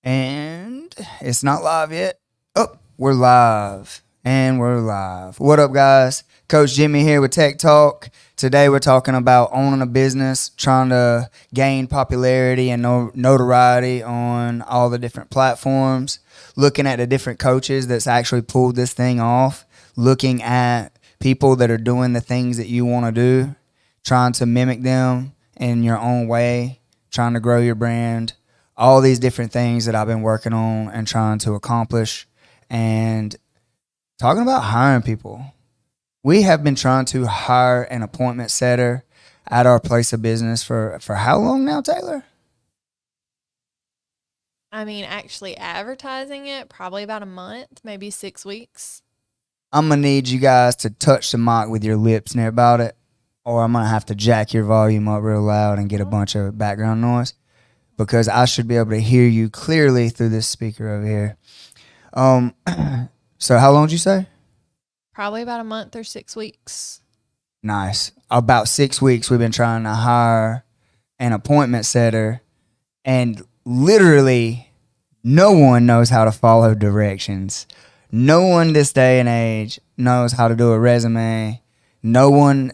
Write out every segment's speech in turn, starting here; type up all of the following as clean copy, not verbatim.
And it's not live yet. Oh, we're live. And we're live. What up, guys? Coach Jimmy here with Tech Talk. Today we're talking about owning a business, trying to gain popularity and notoriety on all the different platforms, looking at the different coaches that's actually pulled this thing off, looking at people that are doing the things that you want to do, trying to mimic them in your own way, trying to grow your brand, all these different things that I've been working on and trying to accomplish, and talking about hiring people. We have been trying to hire an appointment setter at our place of business for how long now, Taylor? I mean, actually advertising it, probably about a month, maybe 6 weeks. I'm going to need you guys to touch the mic with your lips near about it, or I'm going to have to jack your volume up real loud and get a bunch of background noise, because I should be able to hear you clearly through this speaker over here. So how long did you say? Probably about a month or 6 weeks. Nice. About 6 weeks we've been trying to hire an appointment setter, and literally no one knows how to follow directions. No one this day and age knows how to do a resume. No one,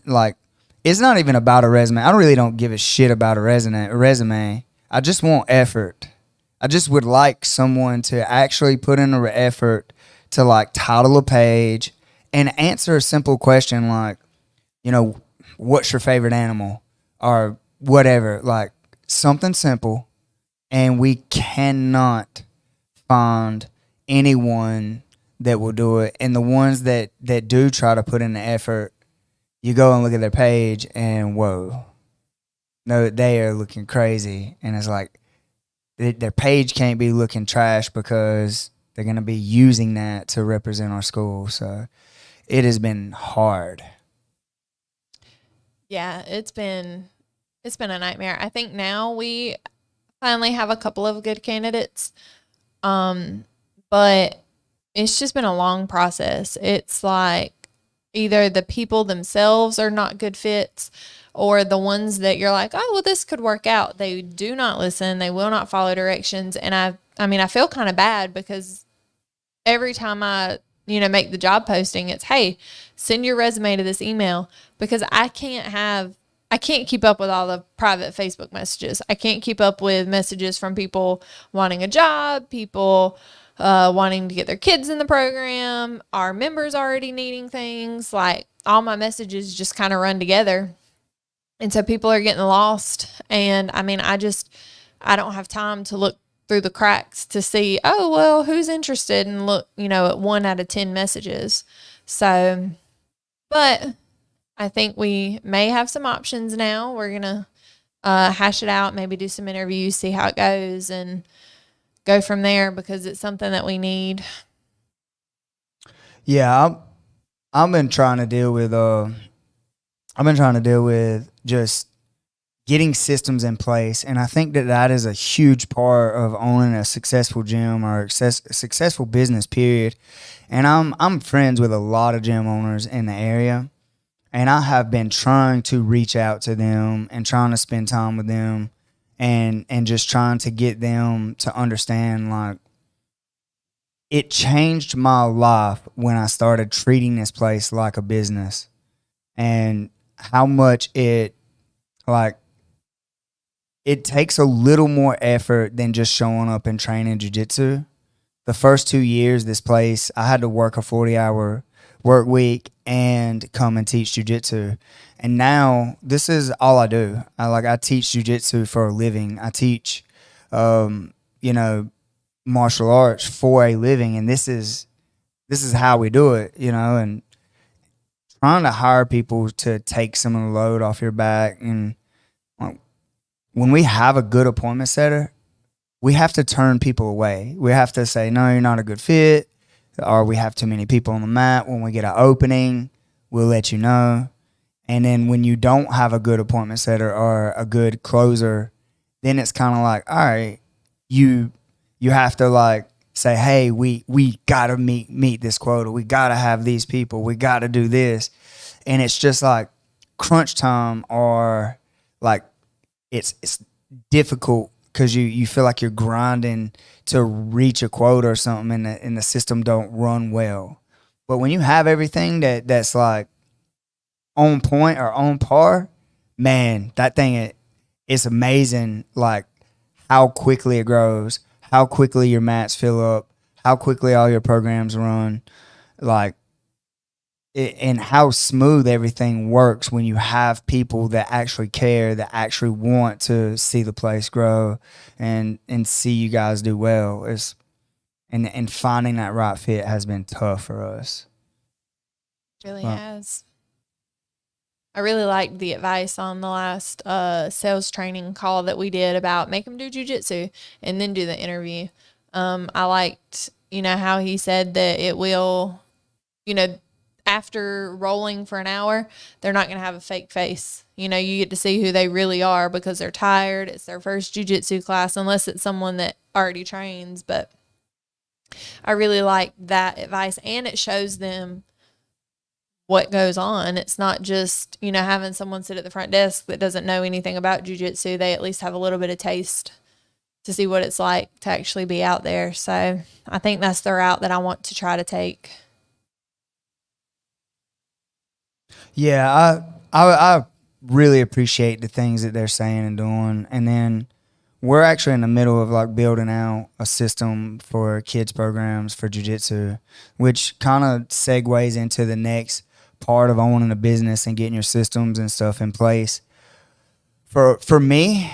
it's not even about a resume. I really don't give a shit about a resume. I just want effort. I just would like someone to actually put in an effort to title a page and answer a simple question like, what's your favorite animal or whatever, something simple. And we cannot find anyone that will do it. And the ones that do try to put in the effort, you go and look at their page and whoa. No, they are looking crazy. And it's like their page can't be looking trash because they're going to be using that to represent our school. So it has been hard. Yeah, it's been a nightmare. I think now we finally have a couple of good candidates. But it's just been a long process. It's like either the people themselves are not good fits, or the ones that you're like, oh, well, this could work out. They do not listen. They will not follow directions. And I feel kind of bad because every time I, make the job posting, it's, hey, send your resume to this email, because I can't keep up with all the private Facebook messages. I can't keep up with messages from people wanting a job, people wanting to get their kids in the program, our members already needing things. All my messages just kind of run together. And so people are getting lost. And I don't have time to look through the cracks to see, oh, well, who's interested, and look, at 1 out of 10 messages. So, but I think we may have some options now. We're going to hash it out, maybe do some interviews, see how it goes, and go from there, because it's something that we need. Yeah, I've been trying to deal with just getting systems in place, and I think that is a huge part of owning a successful gym or a successful business, period. And I'm friends with a lot of gym owners in the area, and I have been trying to reach out to them and trying to spend time with them and just trying to get them to understand, it changed my life when I started treating this place like a business, and how much it takes a little more effort than just showing up and training jiu-jitsu. The first 2 years, this place, I had to work a 40-hour work week and come and teach jiu-jitsu. And now this is all I do. I teach jiu-jitsu for a living. I teach, martial arts for a living. And this is how we do it, and trying to hire people to take some of the load off your back. And when we have a good appointment setter, we have to turn people away. We have to say, no, you're not a good fit, or we have too many people on the mat. When we get an opening, we'll let you know. And then when you don't have a good appointment setter or a good closer, then it's kind of like, all right, you have to say, hey, we got to meet this quota. We got to have these people. We got to do this. And it's just crunch time, or it's difficult because you feel like you're grinding to reach a quota or something, and the system don't run well. But when you have everything that's like on point or on par, man, that thing it's amazing. Like how quickly it grows, how quickly your mats fill up, how quickly all your programs run, like and how smooth everything works when you have people that actually care, that actually want to see the place grow and see you guys do well. And finding that right fit has been tough for us. Really has. I really liked the advice on the last sales training call that we did about make them do jiu-jitsu and then do the interview. I liked, how he said that it will, after rolling for an hour, they're not going to have a fake face. You get to see who they really are because they're tired. It's their first jiu-jitsu class, unless it's someone that already trains. But I really like that advice, and it shows them what goes on. It's not just, having someone sit at the front desk that doesn't know anything about jiu-jitsu. They at least have a little bit of taste to see what it's like to actually be out there. So I think that's the route that I want to try to take. Yeah, I really appreciate the things that they're saying and doing. And then we're actually in the middle of like building out a system for kids programs for jiu-jitsu, which kind of segues into the next part of owning a business and getting your systems and stuff in place. For me,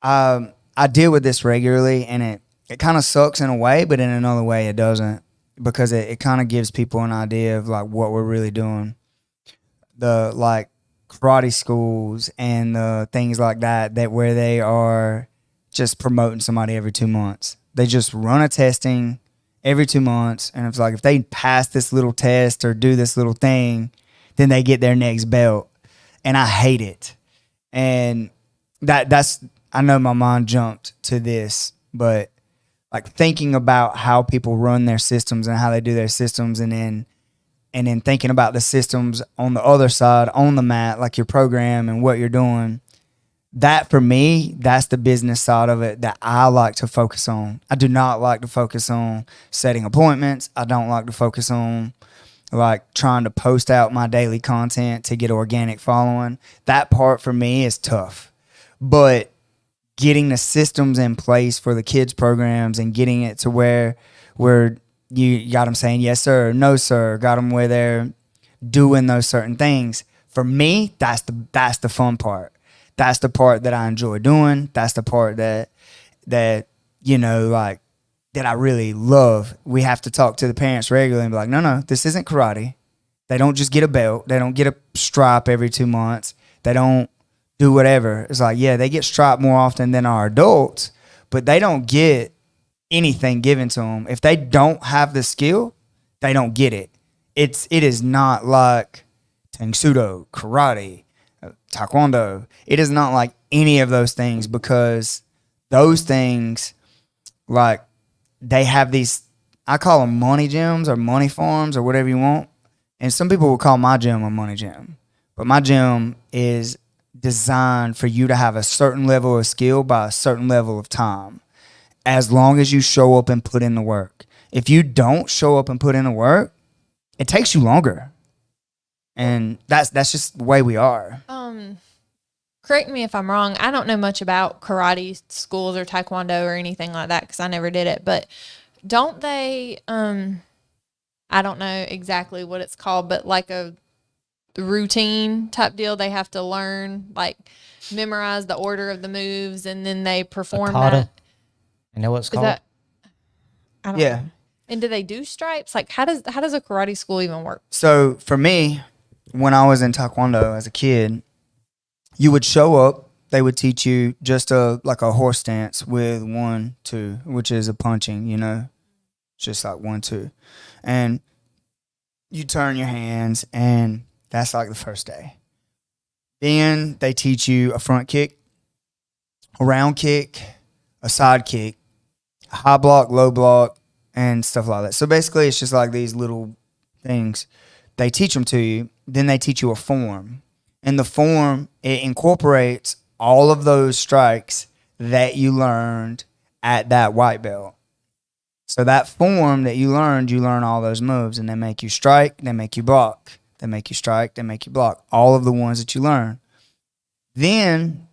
I deal with this regularly, and it kind of sucks in a way, but in another way it doesn't, because it kind of gives people an idea of like what we're really doing. The like karate schools and the things like that where they are just promoting somebody every 2 months. They just run a testing every 2 months, and it's like if they pass this little test or do this little thing, then they get their next belt. And I hate it. And that's I know my mind jumped to this, but like thinking about how people run their systems and how they do their systems, and then thinking about the systems on the other side, on the mat, like your program and what you're doing, that for me, that's the business side of it that I like to focus on. I do not like to focus on setting appointments. I don't like to focus on like trying to post out my daily content to get organic following. That part for me is tough. But getting the systems in place for the kids programs and getting it to where you got them saying yes sir, no sir, got them where they're doing those certain things. For me, that's the fun part. That's the part that I enjoy doing. That's the part that like that I really love. We have to talk to the parents regularly and be like, no, this isn't karate. They don't just get a belt. They don't get a stripe every 2 months. They don't do whatever. It's like, yeah, they get striped more often than our adults, but they don't get anything given to them. If they don't have the skill, they don't get it. It is not like Tangsudo, karate, taekwondo. It is not like any of those things, because those things, like, they have these, I call them money gyms or money farms or whatever you want. And some people will call my gym a money gym. But my gym is designed for you to have a certain level of skill by a certain level of time, as long as you show up and put in the work. If you don't show up and put in the work, it takes you longer. And that's just the way we are. Correct me if I'm wrong. I don't know much about karate schools or taekwondo or anything like that, because I never did it. But don't they, I don't know exactly what it's called, but like a routine type deal, they have to learn, like memorize the order of the moves, and then they perform that. You know what it's called? I don't know. And do they do stripes? Like, how does a karate school even work? So for me, when I was in taekwondo as a kid, you would show up. They would teach you just like a horse stance with 1, 2, which is a punching. Just like 1, 2, and you turn your hands, and that's like the first day. Then they teach you a front kick, a round kick, a side kick, a high block, low block, and stuff like that. So basically, it's just like these little things. They teach them to you. Then they teach you a form. And the form, it incorporates all of those strikes that you learned at that white belt. So that form that you learn all those moves, and they make you strike, they make you block, they make you strike, they make you block, all of the ones that you learn. Then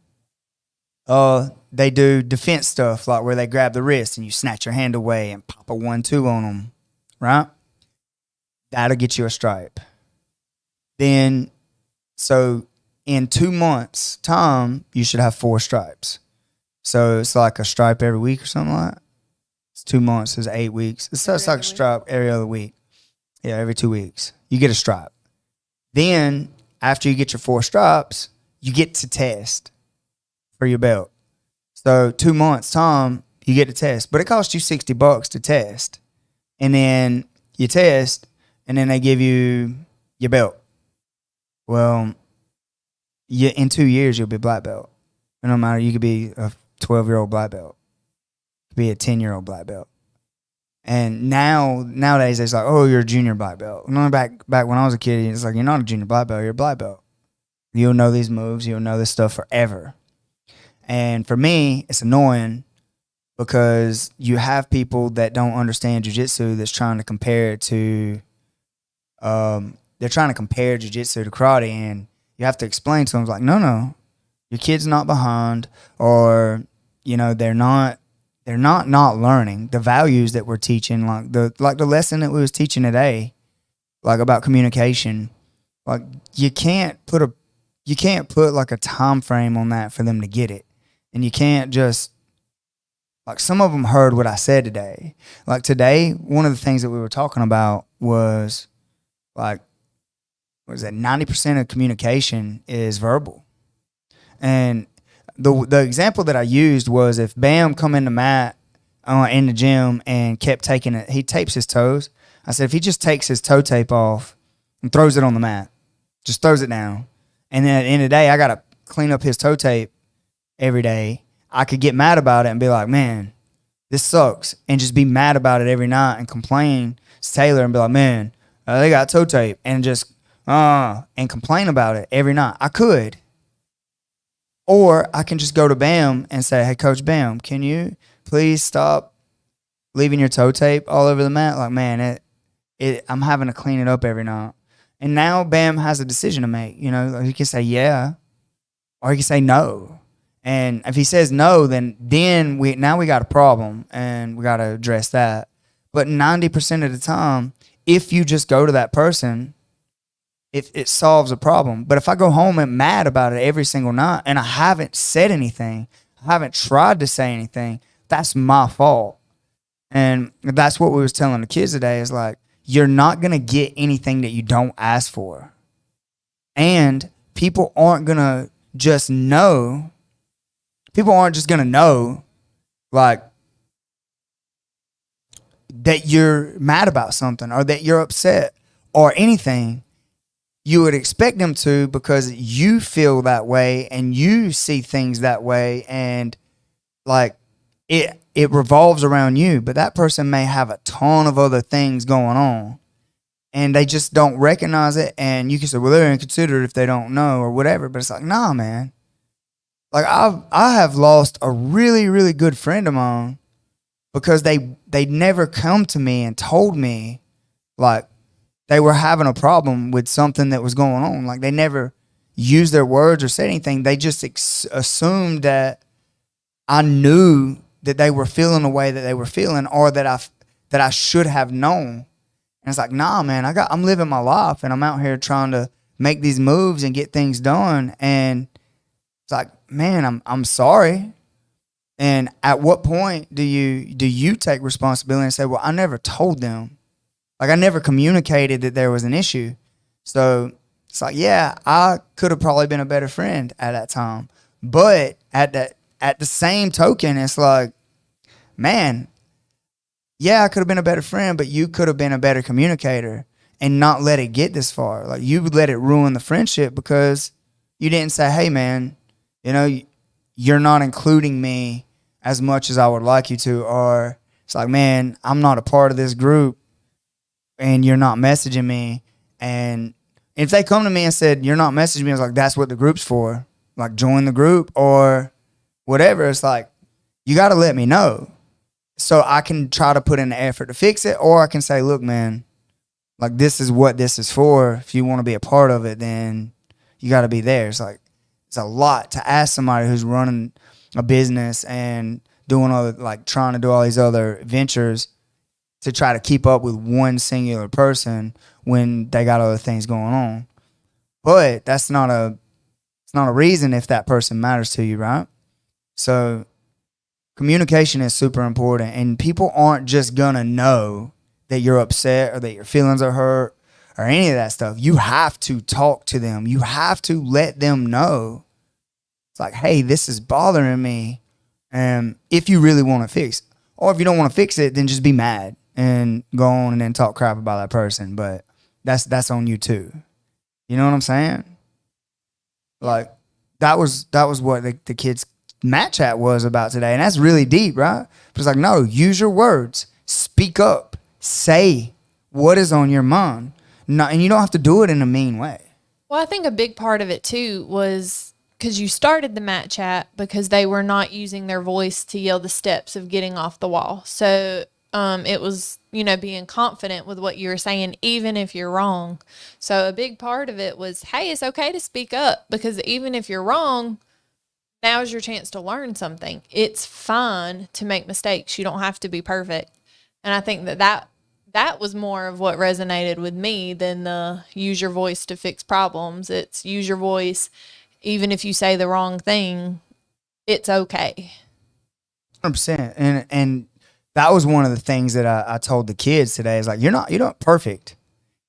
they do defense stuff, like where they grab the wrist and you snatch your hand away and pop a 1-2 on them, right? That'll get you a stripe. Then, so in 2 months' time, you should have 4 stripes. So it's like a stripe every week or something like that. It's 2 months, it's 8 weeks. It's like a stripe every other week. Yeah, every 2 weeks. You get a stripe. Then, after you get your 4 stripes, you get to test for your belt. So 2 months' time, you get to test. But it costs you $60 to test. And then you test, and then they give you your belt. Well, in 2 years, you'll be black belt. And no matter, you could be a 12-year-old black belt. You could be a 10-year-old black belt. And nowadays, it's like, oh, you're a junior black belt. No, back when I was a kid, it's like, you're not a junior black belt, you're a black belt. You'll know these moves, you'll know this stuff forever. And for me, it's annoying because you have people that don't understand jiu-jitsu that's trying to compare it to, they're trying to compare jiu-jitsu to karate, and you have to explain to them, like, no, your kid's not behind, or, you know, they're not learning the values that we're teaching, like the lesson that we was teaching today, like about communication. Like you can't put like a time frame on that for them to get it. And you can't just, like, some of them heard what I said today. Like today, one of the things that we were talking about was, like, what is that? 90% of communication is verbal. And the example that I used was if Bam come in the mat in the gym and kept taking it, he tapes his toes. I said, if he just takes his toe tape off and throws it on the mat, just throws it down, and then at the end of the day, I got to clean up his toe tape every day, I could get mad about it and be like, man, this sucks, and just be mad about it every night and complain to Taylor and be like, man, they got toe tape, and just and complain about it every night. I could. Or I can just go to Bam and say, hey, Coach Bam, can you please stop leaving your toe tape all over the mat? Like, man, I'm having to clean it up every night. And now Bam has a decision to make. You know, he can say yeah, or he can say no. And if he says no, then we got a problem, and we got to address that. But 90% of the time, if you just go to that person, it solves a problem. But if I go home and mad about it every single night, and I haven't said anything, I haven't tried to say anything, that's my fault. And that's what we was telling the kids today, is like, you're not going to get anything that you don't ask for. And people aren't going to just know. People aren't just going to know, like, that you're mad about something or that you're upset or anything. You would expect them to, because you feel that way and you see things that way, and like it revolves around you. But that person may have a ton of other things going on, and they just don't recognize it. And you can say, well, they're inconsiderate if they don't know or whatever. But it's like, nah, man. Like I have lost a really, really good friend of mine because they never come to me and told me, like, they were having a problem with something that was going on. Like, they never used their words or said anything. They just assumed that I knew that they were feeling the way that they were feeling, or that I should have known. And it's like, nah, man, I'm living my life, and I'm out here trying to make these moves and get things done. And it's like, man, I'm sorry. And at what point do you take responsibility and say, well, I never told them. Like, I never communicated that there was an issue. So it's like, yeah, I could have probably been a better friend at that time. But at the same token, it's like, man, yeah, I could have been a better friend, but you could have been a better communicator and not let it get this far. Like, you let it ruin the friendship because you didn't say, hey, man, you know, you're not including me as much as I would like you to. Or it's like, man, I'm not a part of this group, and you're not messaging me. And if they come to me and said, you're not messaging me, I was like, that's what the group's for. Like, join the group or whatever. It's like, you got to let me know so I can try to put in the effort to fix it, or I can say, look, man, like this is what this is for. If you want to be a part of it, then you got to be there. It's like it's a lot to ask somebody who's running a business and doing all like trying to do all these other ventures to try to keep up with one singular person when they got other things going on. But it's not a reason if that person matters to you, right? So communication is super important, and people aren't just gonna know that you're upset or that your feelings are hurt or any of that stuff. You have to talk to them. You have to let them know. It's like, hey, this is bothering me. And if you really want to fix it, or if you don't want to fix it, then just be mad and go on and then talk crap about that person. But that's on you too. You know what I'm saying? Like that was what the kids' mat chat was about today. And that's really deep, right? But it's like, no, use your words. Speak up. Say what is on your mind. No, and you don't have to do it in a mean way. Well, I think a big part of it too was because you started the mat chat because they were not using their voice to yell the steps of getting off the wall. So it was, being confident with what you were saying, even if you're wrong. So a big part of it was, hey, it's okay to speak up, because even if you're wrong, now's your chance to learn something. It's fine to make mistakes. You don't have to be perfect. And I think that was more of what resonated with me than the use your voice to fix problems. It's use your voice. Even if you say the wrong thing, it's okay. 100%. And that was one of the things that I told the kids today is like, you're not perfect.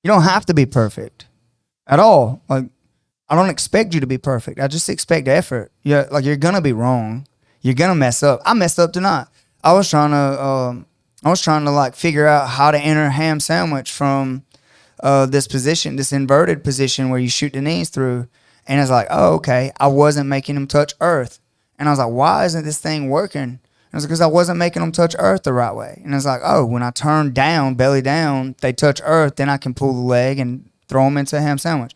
You don't have to be perfect at all. Like, I don't expect you to be perfect. I just expect effort. You're going to be wrong. You're going to mess up. I messed up tonight. I was trying to like figure out how to enter a ham sandwich from this position, this inverted position where you shoot the knees through. And it's like, oh, okay. I wasn't making them touch earth. And I was like, why isn't this thing working? And it was because I wasn't making them touch earth the right way. And it's like, oh, when I turn down, belly down, they touch earth, then I can pull the leg and throw them into a ham sandwich.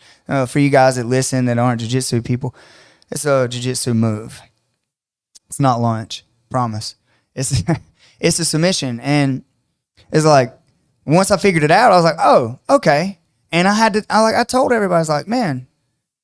For you guys that listen that aren't jiu-jitsu people, it's a jiu-jitsu move. It's not lunch, promise. It's it's a submission. And it's like, once I figured it out, I was like, oh, okay. And I told everybody, I was like, man,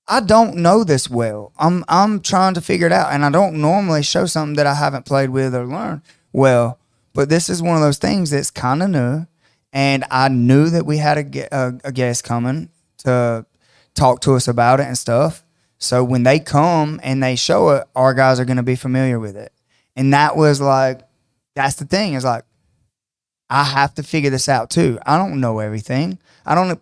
I don't know this well. I'm trying to figure it out, and I don't normally show something that I haven't played with or learned well. But this is one of those things that's kind of new, and I knew that we had a guest coming to talk to us about it and stuff. So when they come and they show it, our guys are going to be familiar with it. And that was like, that's the thing. Is like, I have to figure this out too. I don't know everything. I don't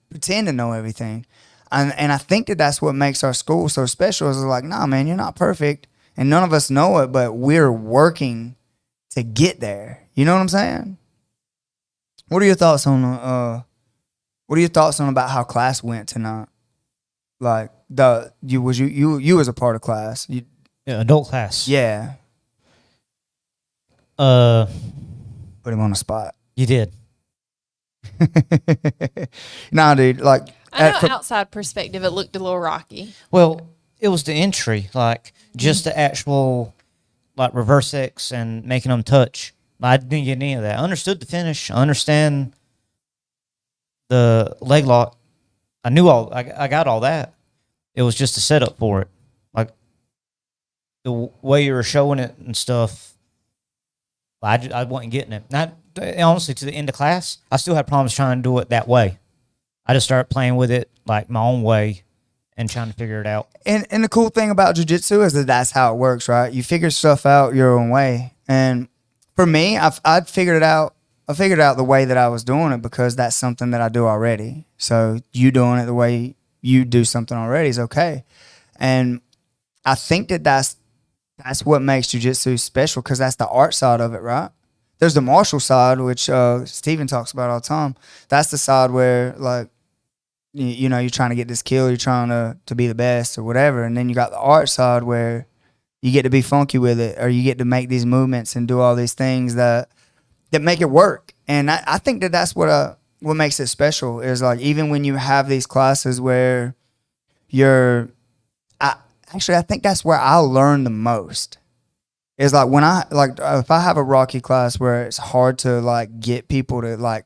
pretend to know everything. And I think that that's what makes our school so special is like, nah, man, you're not perfect. And none of us know it, but we're working to get there. You know what I'm saying? What are your thoughts on about how class went tonight? Like you was a part of class. Yeah, adult class. Yeah. Put him on the spot. You did. Nah, dude, like I know outside perspective, it looked a little rocky. Well, it was the entry, like just the actual, like reverse X and making them touch. I didn't get any of that. I understood the finish. I understand the leg lock. I knew I got all that. It was just a setup for it. Like the way you were showing it and stuff, I wasn't getting it. Not honestly, to the end of class, I still had problems trying to do it that way. I just started playing with it like my own way and trying to figure it out. And the cool thing about jiu-jitsu is that that's how it works, right? You figure stuff out your own way. And for me, I'd figured it out. I figured out the way that I was doing it because that's something that I do already. So you doing it the way you do something already is okay. And I think that that's what makes jiu-jitsu special because that's the art side of it, right? There's the martial side, which Steven talks about all the time. That's the side where, like, you know, you're trying to get this kill, you're trying to be the best or whatever. And then you got the art side where you get to be funky with it or you get to make these movements and do all these things that make it work. And I think that that's what makes it special is, like, even when you have these classes where I think that's where I learn the most is like when I like if I have a Rocky class where it's hard to like get people to like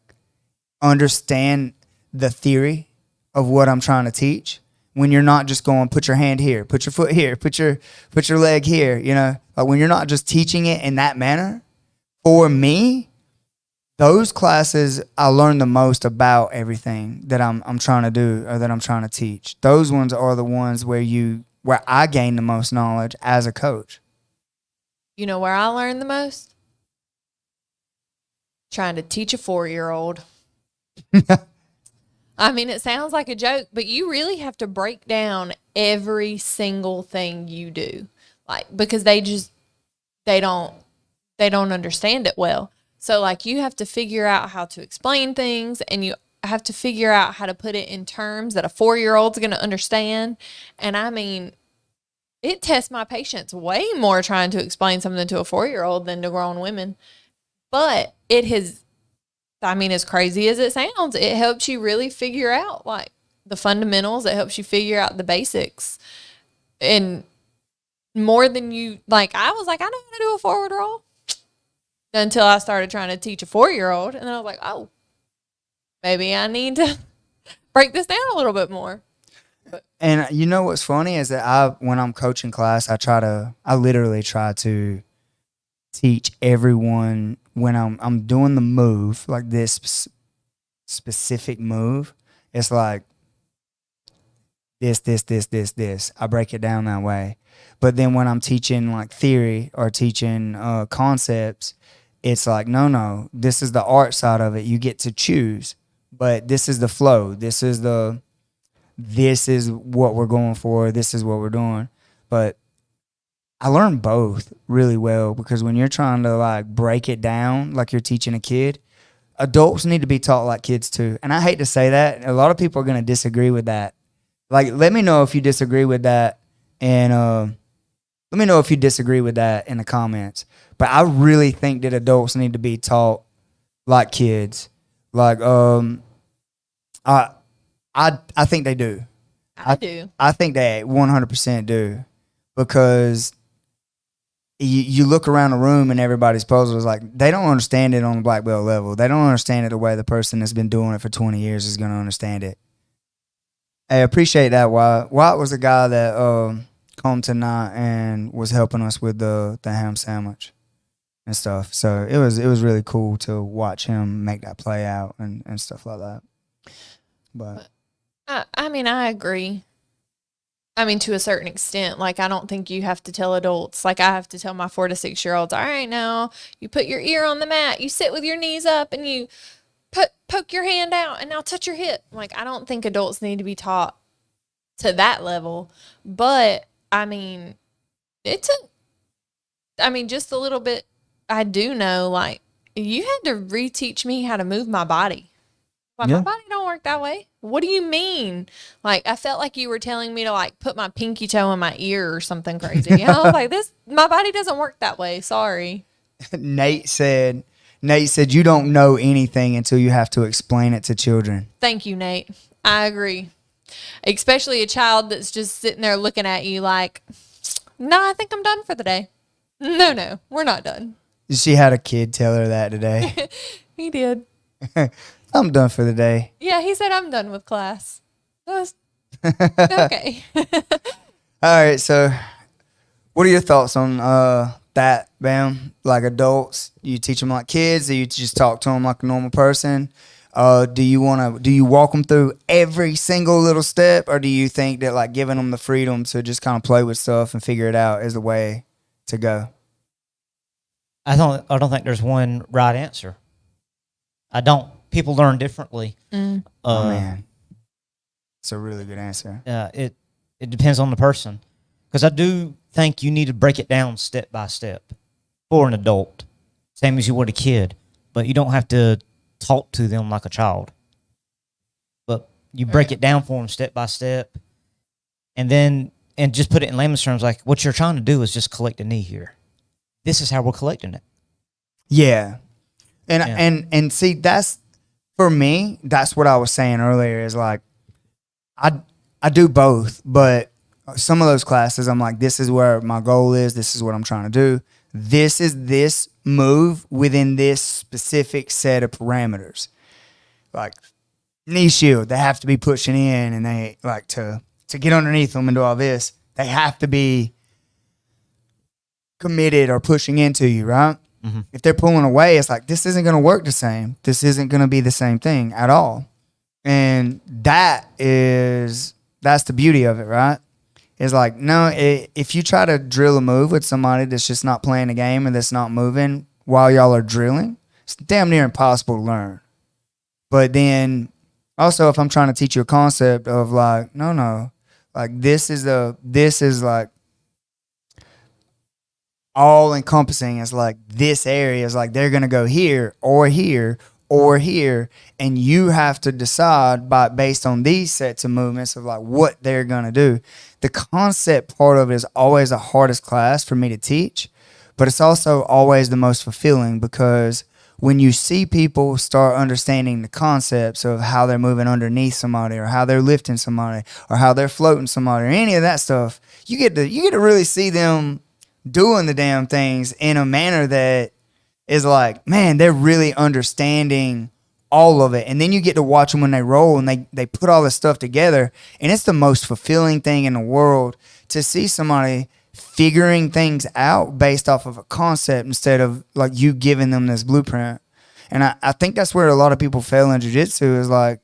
understand the theory of what I'm trying to teach. When you're not just going, put your hand here, put your foot here, put your leg here, you know, like when you're not just teaching it in that manner. For me, those classes I learn the most about everything that I'm trying to do or that I'm trying to teach. Those ones are the ones where I gain the most knowledge as a coach. You know where I learned the most? Trying to teach a 4-year-old. I mean, it sounds like a joke, but you really have to break down every single thing you do. Like, because they don't understand it well. So like you have to figure out how to explain things, and you have to figure out how to put it in terms that a 4-year-old's going to understand. And I mean, it tests my patience way more trying to explain something to a 4-year-old than to grown women. But it has, I mean, as crazy as it sounds, it helps you really figure out like the fundamentals. It helps you figure out the basics. And more than you, like, I was like, I know how to do a forward roll until I started trying to teach a 4-year-old. And then I was like, oh, maybe I need to break this down a little bit more. And you know what's funny is that when I'm coaching class, I literally try to teach everyone when I'm doing the move, like this specific move. It's like this. I break it down that way. But then when I'm teaching like theory or teaching concepts, it's like, no, this is the art side of it. You get to choose, but this is the flow. This is what we're going for. This is what we're doing. But I learned both really well, because when you're trying to like break it down like you're teaching a kid, adults need to be taught like kids too. And I hate to say that. A lot of people are going to disagree with that. Like, let me know if you disagree with that. And let me know if you disagree with that in the comments. But I really think that adults need to be taught like kids. Like, I think they do. I do. I think they 100% do, because you look around the room and everybody's puzzled. It's like they don't understand it on the black belt level. They don't understand it the way the person that's been doing it for 20 years is going to understand it. I appreciate that. Wyatt was the guy that come tonight and was helping us with the ham sandwich and stuff. So it was really cool to watch him make that play out and stuff like that. But I mean, I agree. I mean, to a certain extent, like, I don't think you have to tell adults, like I have to tell my 4 to 6 year olds, all right, now you put your ear on the mat, you sit with your knees up, and you poke your hand out, and now touch your hip. Like, I don't think adults need to be taught to that level. But I mean, just a little bit. I do know, like, you had to reteach me how to move my body. Like, Yeah. my body don't work that way. What do you mean? Like, I felt like you were telling me to like put my pinky toe in my ear or something crazy. I was like, my body doesn't work that way. Sorry. Nate said you don't know anything until you have to explain it to children. Thank you, Nate. I agree. Especially a child that's just sitting there looking at you like, no, I think I'm done for the day. No, we're not done. She had a kid tell her that today. He did. I'm done for the day. Yeah, he said, I'm done with class. That was okay. All right, so what are your thoughts on that, Bam? Like, adults, you teach them like kids, or you just talk to them like a normal person? Do you walk them through every single little step, or do you think that like giving them the freedom to just kind of play with stuff and figure it out is the way to go? I don't think there's one right answer. I don't. People learn differently. Mm. Oh man, it's a really good answer. It depends on the person, because I do think you need to break it down step by step for an adult, same as you would a kid. But you don't have to talk to them like a child. But you break it down for them step by step, and just put it in layman's terms. Like, what you're trying to do is just collect a knee here. This is how we're collecting it. Yeah. And see, that's, for me, that's what I was saying earlier, is like, I do both, but some of those classes, I'm like, this is where my goal is. This is what I'm trying to do. this is this move within this specific set of parameters. Like knee shield, they have to be pushing in, and they like to get underneath them and do all this. They have to be committed or pushing into you, right? Mm-hmm. If they're pulling away, it's like, this isn't going to work the same. This isn't going to be the same thing at all. And that's the beauty of it, right? It's like, no, if you try to drill a move with somebody that's just not playing the game and that's not moving while y'all are drilling, it's damn near impossible to learn. But then also, if I'm trying to teach you a concept of like, no, like this is like all encompassing. It's like this area is like they're gonna go here or here or here, and you have to decide based on these sets of movements of like what they're gonna do. The concept part of it is always the hardest class for me to teach, but it's also always the most fulfilling, because when you see people start understanding the concepts of how they're moving underneath somebody, or how they're lifting somebody, or how they're floating somebody, or any of that stuff, you get to really see them doing the damn things in a manner that is like, man, they're really understanding all of it. And then you get to watch them when they roll and they put all this stuff together. And it's the most fulfilling thing in the world to see somebody figuring things out based off of a concept instead of like you giving them this blueprint. And I think that's where a lot of people fail in jiu-jitsu, is like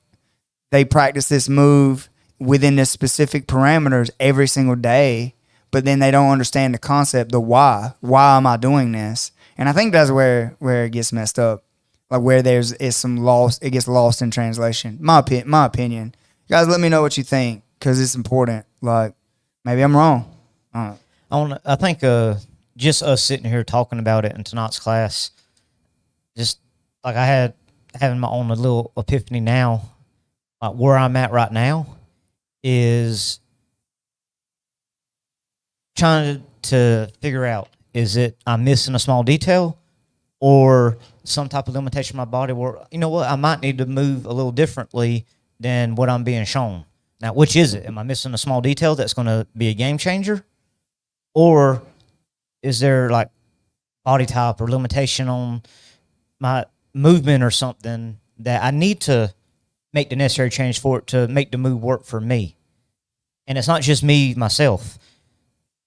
they practice this move within this specific parameters every single day, but then they don't understand the concept, the why. Why am I doing this? And I think that's where it gets messed up. Like where is some loss, it gets lost in translation. My opinion. Guys, let me know what you think, because it's important. Like, maybe I'm wrong. I think just us sitting here talking about it in tonight's class, just like having my own little epiphany now, like where I'm at right now is trying to figure out, is it I'm missing a small detail or some type of limitation in my body where, you know what, I might need to move a little differently than what I'm being shown. Now, which is it? Am I missing a small detail that's going to be a game changer? Or is there like body type or limitation on my movement or something that I need to make the necessary change for it to make the move work for me? And it's not just me, myself,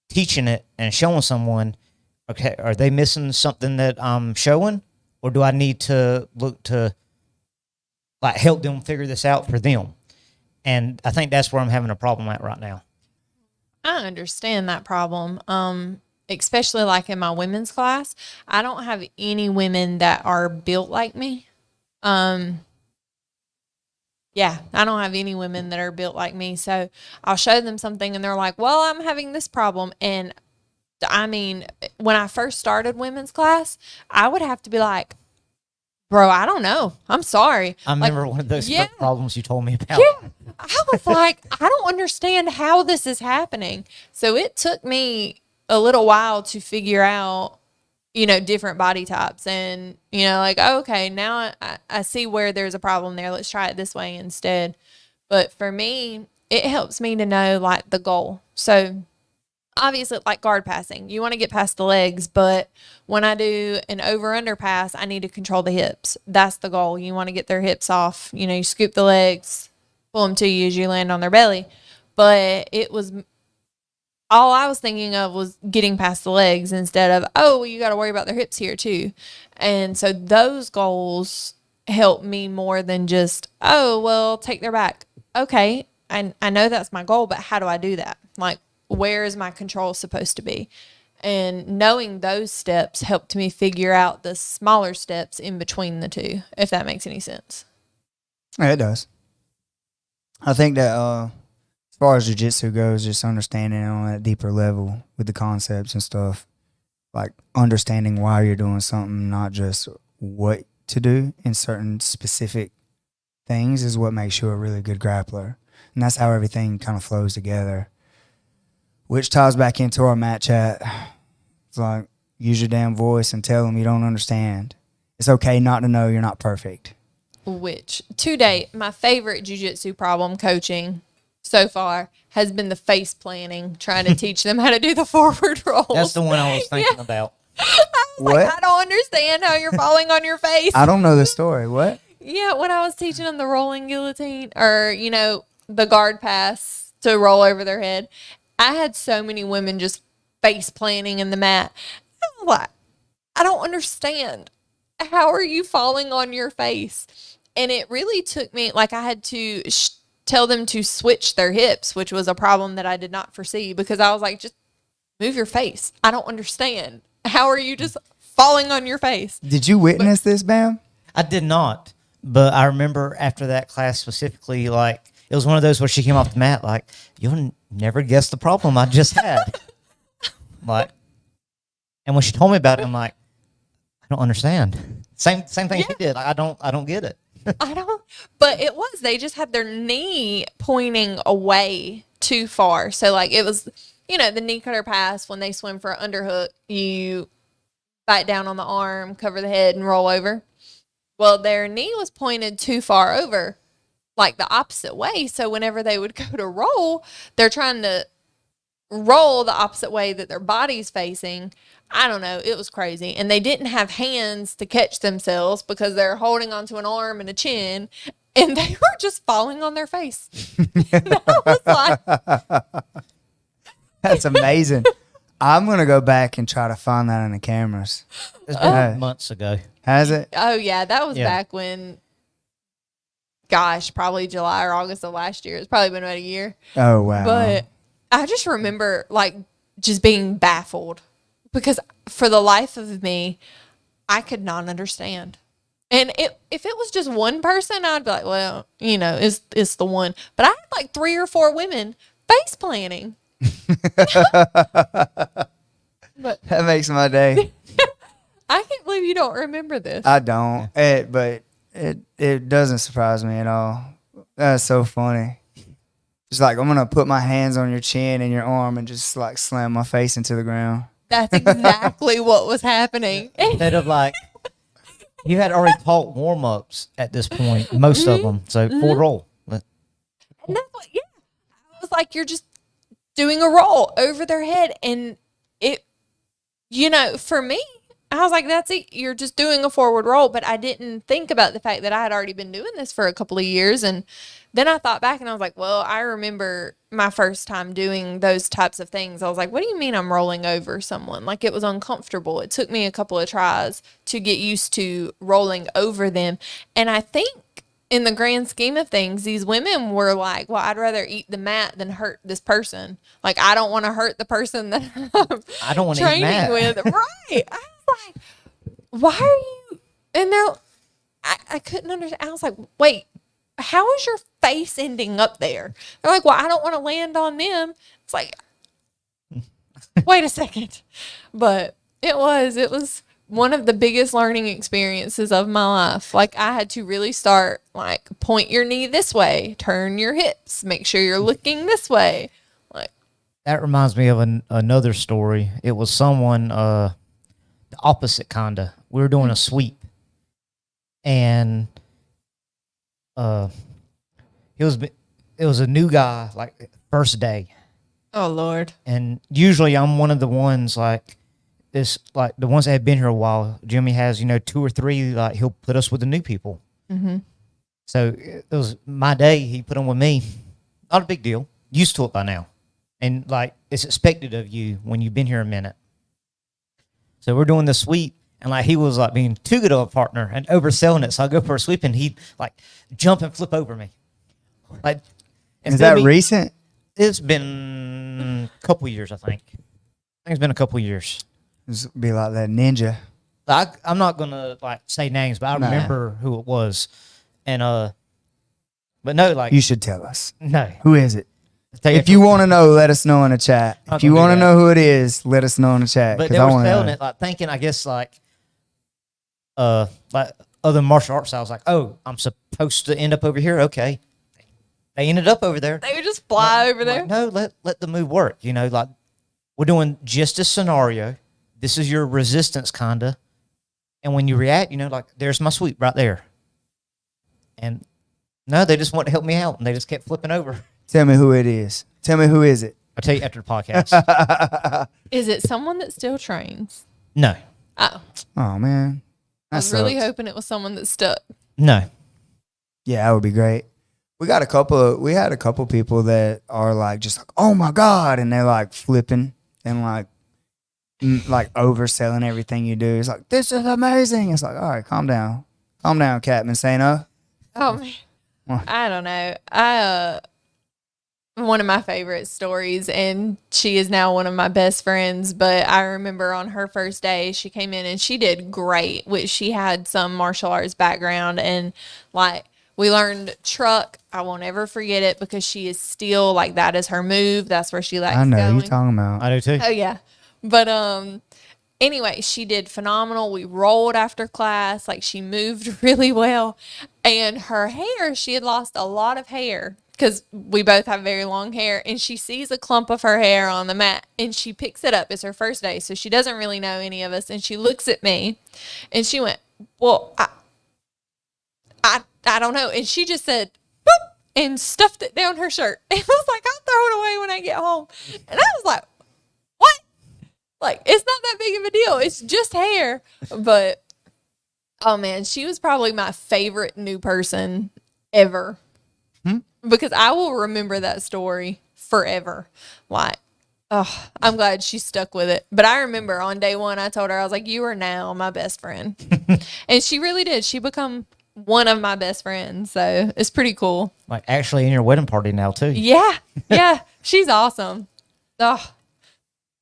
teaching it and showing someone, okay, are they missing something that I'm showing? Or do I need to look to like help them figure this out for them? And I think that's where I'm having a problem at right now. I understand that problem. Especially like in my women's class, I don't have any women that are built like me. Yeah, I don't have any women that are built like me. So I'll show them something and they're like, well, I'm having this problem. And I mean, when I first started women's class, I would have to be like, bro, I don't know. I'm sorry. I remember one of those problems you told me about. Yeah. I was like, I don't understand how this is happening. So it took me a little while to figure out, different body types and, like, oh, okay, now I see where there's a problem there. Let's try it this way instead. But for me, it helps me to know like the goal. So obviously like guard passing, you want to get past the legs, but when I do an over under pass, I need to control the hips. That's the goal. You want to get their hips off, you scoop the legs, pull them to you as you land on their belly. But all I was thinking of was getting past the legs instead of, oh, well, you got to worry about their hips here too. And so those goals help me more than just, oh, well, take their back. Okay, I know that's my goal, but how do I do that? Like, where is my control supposed to be? And knowing those steps helped me figure out the smaller steps in between the two, if that makes any sense. Yeah, it does. I think that as far as jiu-jitsu goes, just understanding it on a deeper level with the concepts and stuff, like understanding why you're doing something, not just what to do in certain specific things, is what makes you a really good grappler. And that's how everything kind of flows together. Which ties back into our mat chat. It's like, use your damn voice and tell them you don't understand. It's okay not to know you're not perfect. Which, to date, my favorite jiu-jitsu problem coaching so far has been the face planning, trying to teach them how to do the forward rolls. That's the one I was thinking about. What? Like, I don't understand how you're falling on your face. I don't know the story. What? Yeah, when I was teaching them the rolling guillotine or, the guard pass to roll over their head, I had so many women just face planting in the mat. I was like, I don't understand. How are you falling on your face? And it really took me, like I had to tell them to switch their hips, which was a problem that I did not foresee because I was like, just move your face. I don't understand. How are you just falling on your face? Did you witness this, Bam? I did not, but I remember after that class specifically, like it was one of those where she came off the mat, like you'll never guess the problem I just had. Like, and when she told me about it, I'm like, I don't understand. Same thing she did. Like, I don't get it. But it was, they just had their knee pointing away too far. So like it was, the knee cutter pass when they swim for an underhook, you bite down on the arm, cover the head and roll over. Well, their knee was pointed too far over, like the opposite way. So whenever they would go to roll, they're trying to roll the opposite way that their body's facing. I don't know. It was crazy. And they didn't have hands to catch themselves because they're holding onto an arm and a chin, and they were just falling on their face. And I was like, That's amazing. I'm going to go back and try to find that on the cameras. It's been months ago. Has it? oh, yeah, that was Yeah. back when, gosh, probably July or August of last year. It's probably been about a year. Oh, wow. But I just remember like just being baffled because for the life of me, I could not understand. And if it was just one person, I'd be like, well, it's the one. But I had like 3 or 4 women face planting. But That makes my day. I can't believe you don't remember this. I don't. But it doesn't surprise me at all. That's so funny. It's like, I'm going to put my hands on your chin and your arm and just like slam my face into the ground. That's exactly what was happening. Instead of like, you had already taught warm-ups at this point, most of them. So full roll. And that's what, I was like, you're just doing a roll over their head. And it, for me, I was like, that's it. You're just doing a forward roll. But I didn't think about the fact that I had already been doing this for a couple of years. And then I thought back and I was like, well, I remember my first time doing those types of things. I was like, what do you mean I'm rolling over someone? Like, it was uncomfortable. It took me a couple of tries to get used to rolling over them. And I think in the grand scheme of things, these women were like, well, I'd rather eat the mat than hurt this person. Like, I don't want to hurt the person that I don't want to eat training mat. with. Right. I was like, why are you? And I couldn't understand. I was like, wait, how is your face ending up there? They're like, well, I don't want to land on them. It's like, wait a second. But it was one of the biggest learning experiences of my life. Like, I had to really start, like, point your knee this way, turn your hips, make sure you're looking this way. Like, That reminds me of another story. It was someone, the opposite kinda. We were doing a sweep, and it was a new guy, like first day, oh Lord. and usually I'm one of the ones like this, like the ones that have been here a while. Jimmy has 2 or 3, like he'll put us with the new people. Mm-hmm. So it was my day. He put them with me. Not a big deal. Used to it by now. And like it's expected of you when you've been here a minute. So we're doing the sweep, and like he was like being too good of a partner and overselling it. So I go for a sweep, and he'd like jump and flip over me. Like, Is that recent? It's been a couple years, I think. It's been a couple years. This be like that ninja. I'm not gonna like say names, but I remember who it was. And but no, like You should tell us. no. Who is it? Tell If you want to know, let us know in the chat. Not If you gonna do want to that. know who it is, let us know in the chat. But 'cause they I were wanna selling know. it like thinking, I guess like other martial arts styles, like, oh, I'm supposed to end up over here. Okay, they ended up over there. They would just fly over there. Like, no, let the move work. Like we're doing just a scenario. This is your resistance, kinda. And when you react, like there's my sweep right there. And no, they just want to help me out, and they just kept flipping over. Tell me who it is. Tell me who is it. I'll tell you after the podcast. Is it someone that still trains? No. Oh, Oh man, I that was really sucks. hoping it was someone that stuck. No. Yeah, that would be great. We had a couple people that are like just like, oh my god, and they're like flipping and like overselling everything you do. It's like, this is amazing. It's like, all right, calm down, Captain Sano. Oh man, What? I don't know. One of my favorite stories, and she is now one of my best friends. But I remember on her first day, she came in and she did great, which she had some martial arts background, and like we learned truck. I won't ever forget it because she is still like that is her move. That's where she likes I know who going. you're talking about. I do too. Oh yeah, but anyway, she did phenomenal. We rolled after class. Like she moved really well. And her hair, she had lost a lot of hair because we both have very long hair. And she sees a clump of her hair on the mat and she picks it up. It's her first day. So she doesn't really know any of us. And she looks at me and she went, well, I don't know. And she just said, boop, and stuffed it down her shirt. And I was like, I'll throw it away when I get home. And I was like, what? Like, it's not that big of a deal. It's just hair. But, oh, man, she was probably my favorite new person ever. Because I will remember that story forever. Like, oh, I'm glad she stuck with it. But I remember on day one, I told her, I was like, you are now my best friend. And she really did. She become one of my best friends. So it's pretty cool. Like actually in your wedding party now too. Yeah. Yeah. She's awesome. Oh,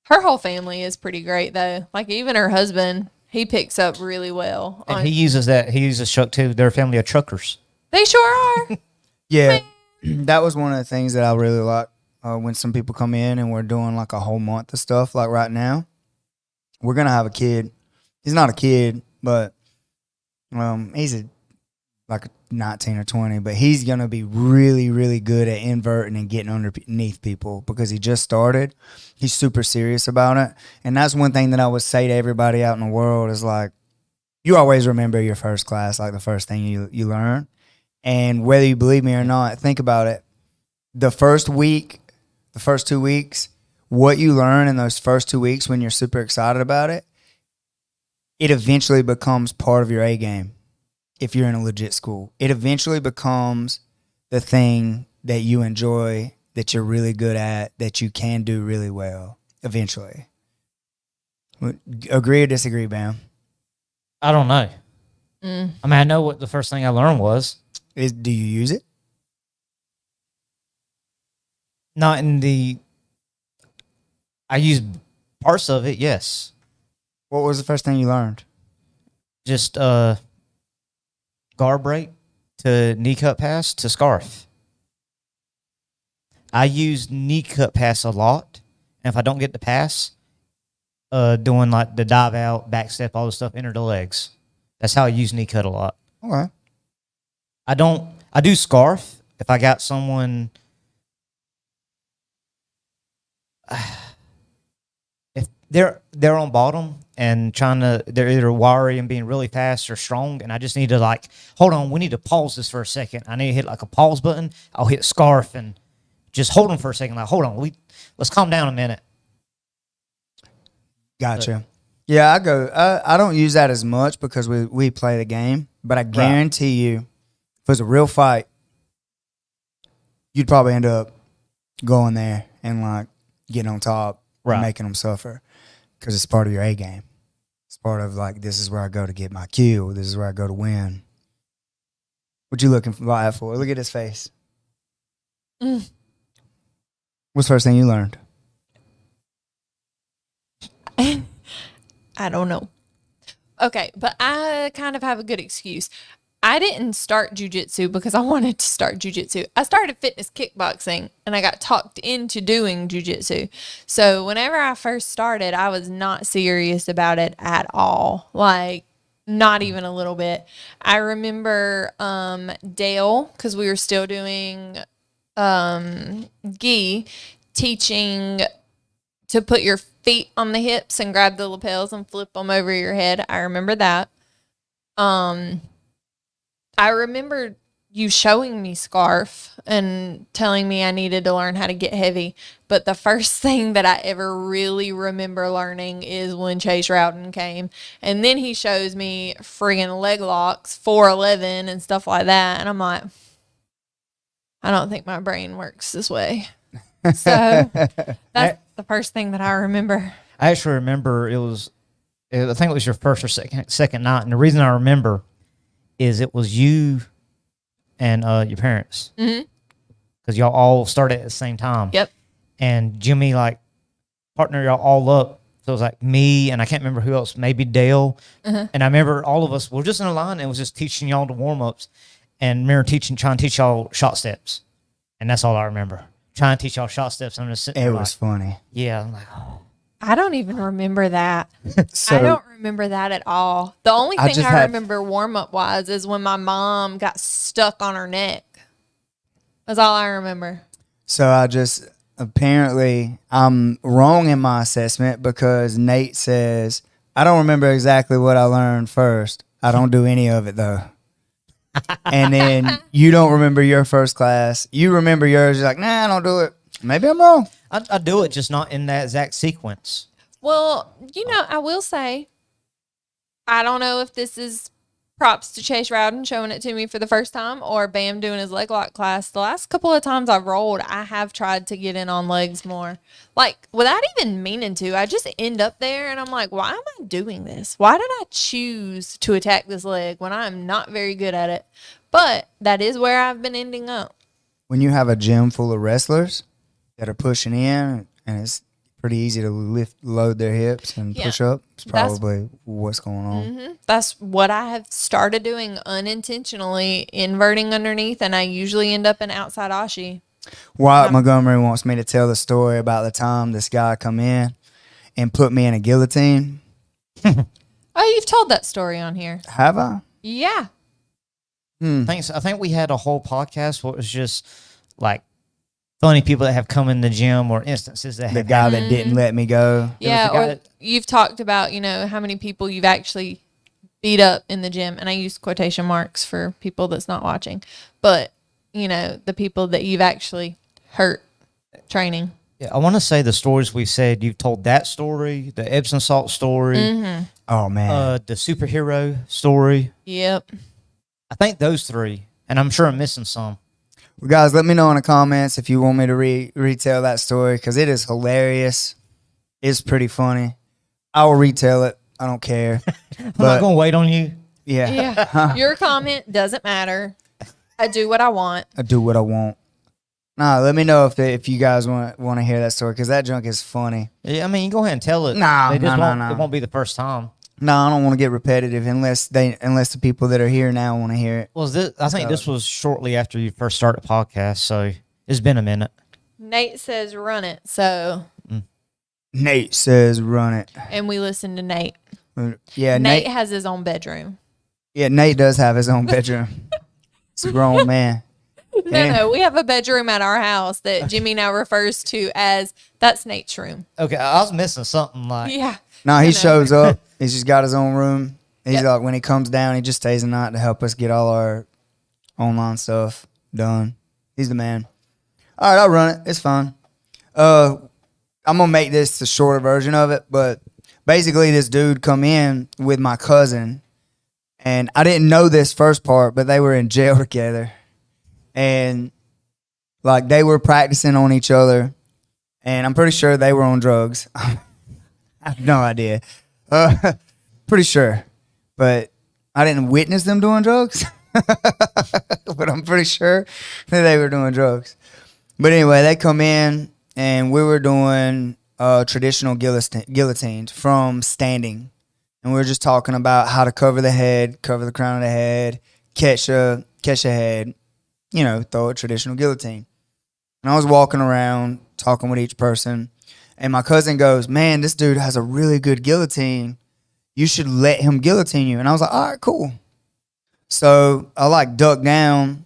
her whole family is pretty great though. Like even her husband, he picks up really well. And he uses truck too. They're a family of truckers. They sure are. Yeah, that was one of the things that I really like when some people come in and we're doing like a whole month of stuff. Like right now, we're gonna have a kid. He's not a kid, but he's like 19 or 20, but he's going to be really, really good at inverting and getting underneath people because he just started. He's super serious about it. And that's one thing that I would say to everybody out in the world is like, you always remember your first class, like the first thing you learn. And whether you believe me or not, think about it. The first week, the first 2 weeks, what you learn in those first 2 weeks when you're super excited about it, it eventually becomes part of your A game. If you're in a legit school, it eventually becomes the thing that you enjoy, that you're really good at, that you can do really well eventually. Agree or disagree, Bam? I don't know. I mean, I know what the first thing I learned was. Do you use it? Not in the. I use parts of it, yes. What was the first thing you learned? Just guard break to knee cut pass to scarf. I use knee cut pass a lot. And if I don't get the pass, doing like the dive out, back step, all the stuff, enter the legs. That's how I use knee cut a lot. Okay. I do scarf if I got someone. If they're on bottom and they're either wiry and being really fast or strong, and I just need to like, hold on, we need to pause this for a second. I need to hit like a pause button. I'll hit scarf and just hold them for a second. Like, hold on, let's calm down a minute. Gotcha. Yeah, I don't use that as much because we play the game, but I guarantee you, if it was a real fight, you'd probably end up going there and like getting on top and making them suffer because it's part of your A game. It's part of like, this is where I go to get my kill. This is where I go to win. What you looking for? Look at his face. What's the first thing you learned? I don't know. Okay, but I kind of have a good excuse. I didn't start jiu-jitsu because I wanted to start jiu-jitsu. I started fitness kickboxing and I got talked into doing jiu-jitsu. So whenever I first started, I was not serious about it at all. Like, not even a little bit. I remember Dale, because we were still doing gi, teaching to put your feet on the hips and grab the lapels and flip them over your head. I remember that. I remember you showing me scarf and telling me I needed to learn how to get heavy. But the first thing that I ever really remember learning is when Chase Rowden came. And then he shows me friggin' leg locks, 411 and stuff like that. And I'm like, I don't think my brain works this way. So that's the first thing that I remember. I actually remember I think it was your first or second night. And the reason I remember is it was you and your parents. Because y'all all started at the same time. Yep. And Jimmy, like, partnered y'all all up. So it was like me, and I can't remember who else, maybe Dale. And I remember all of us were just in a line and was just teaching y'all the warm-ups. And remember trying to teach y'all shot steps. And that's all I remember. Trying to teach y'all shot steps. I'm just sitting there. It was funny. Yeah. I'm like, oh. I don't even remember that. So I don't remember that at all. The only I thing just I had- remember warm-up wise is when my mom got stuck on her neck. That's all I remember. apparently I'm wrong in my assessment because Nate says, I don't remember exactly what I learned first. I don't do any of it though. And then you don't remember your first class. You remember yours. You're like, nah, I don't do it. Maybe I'm wrong. I do it, just not in that exact sequence. Well, I will say, I don't know if this is props to Chase Rowden showing it to me for the first time or Bam doing his leg lock class. The last couple of times I've rolled, I have tried to get in on legs more. Like, without even meaning to, I just end up there and I'm like, why am I doing this? Why did I choose to attack this leg when I'm not very good at it? But that is where I've been ending up. When you have a gym full of wrestlers that are pushing in and it's pretty easy to load their hips and push up, it's probably what's going on. That's what I have started doing unintentionally, inverting underneath, and I usually end up in outside ashi. Wyatt Montgomery wants me to tell the story about the time this guy come in and put me in a guillotine. Oh, you've told that story on here. Have I? Yeah. I think we had a whole podcast where it was just like funny people that have come in the gym or instances that The have guy that didn't let me go. Yeah, the guy or that- you've talked about, how many people you've actually beat up in the gym. And I use quotation marks for people that's not watching. But, the people that you've actually hurt training. Yeah, I want to say the stories we said. You've told that story, the Epsom salt story, Oh, man. the superhero story. Yep. I think those three, and I'm sure I'm missing some. Well, guys, let me know in the comments if you want me to retell that story because it is hilarious. It's pretty funny. I will retell it. I don't care. I'm not But going to wait on you. yeah, Yeah. Your comment doesn't matter. I do what I want. I do what I want. Nah, let me know if you guys want to hear that story because that junk is funny. Yeah, I mean, you go ahead and tell it. Nah, They just nah, won't, nah. It won't be the first time. No, I don't want to get repetitive unless the people that are here now want to hear it. Well, I think this was shortly after you first started the podcast, so it's been a minute. Nate says run it. So, Nate says run it. and we listen to Nate. Yeah, Nate has his own bedroom. Yeah, Nate does have his own bedroom. It's a grown man. No, we have a bedroom at our house that Jimmy now refers to as that's Nate's room. Okay, I was missing something like. Yeah. No, he know. shows up. He's just got his own room. He's Yep. like, when he comes down, he just stays the night to help us get all our online stuff done. He's the man. All right, I'll run it. It's fine. I'm gonna make this the shorter version of it, but basically, this dude come in with my cousin, and I didn't know this first part, but they were in jail together, and like they were practicing on each other, and I'm pretty sure they were on drugs. I have no idea. Pretty sure, but I didn't witness them doing drugs. But I'm pretty sure that they were doing drugs. But anyway, they come in and we were doing traditional guillotines from standing. And we were just talking about how to cover the head, cover the crown of the head, catch a head, throw a traditional guillotine. And I was walking around talking with each person. And my cousin goes, man, this dude has a really good guillotine. You should let him guillotine you. And I was like, all right, cool. So I duck down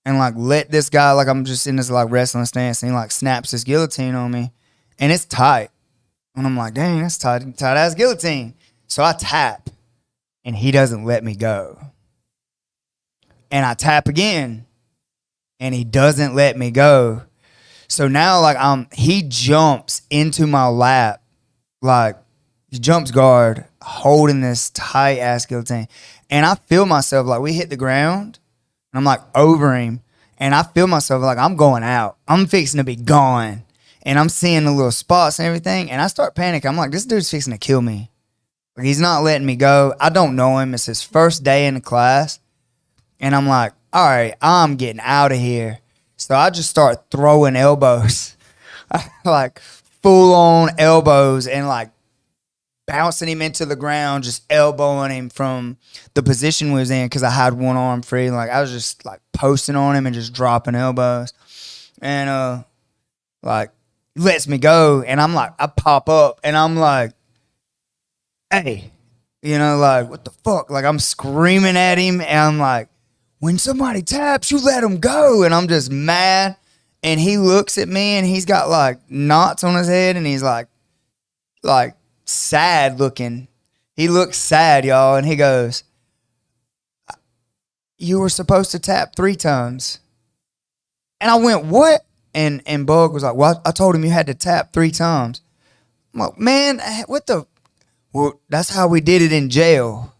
and let this guy, I'm just in this wrestling stance, and he snaps his guillotine on me, and it's tight. And I'm like, dang, that's tight ass guillotine. So I tap, and he doesn't let me go. And I tap again, and he doesn't let me go. So now, like, he jumps into my lap, like, he jumps guard, holding this tight ass guillotine. And I feel myself, like, we hit the ground, and I'm like over him. And I feel myself like I'm going out. I'm fixing to be gone. And I'm seeing the little spots and everything. And I start panicking. I'm like, this dude's fixing to kill me. Like, he's not letting me go. I don't know him. It's his first day in the class. And I'm like, all right, I'm getting out of here. So I just start throwing elbows. Like, full on elbows, and like bouncing him into the ground, just elbowing him from the position we was in, because I had one arm free. Like, I was just like posting on him and just dropping elbows. And like, he lets me go, and I'm like, I pop up, and I'm like, hey, you know, like, what the fuck? Like, I'm screaming at him, and I'm like, when somebody taps, you let him go. And I'm just mad. And he looks at me, and he's got like knots on his head, and he's like sad looking. He looks sad, y'all. And he goes, you were supposed to tap 3 times. And I went, what? And Bug was like, well, I told him you had to tap 3 times. I'm like, man, what the? Well, that's how we did it in jail.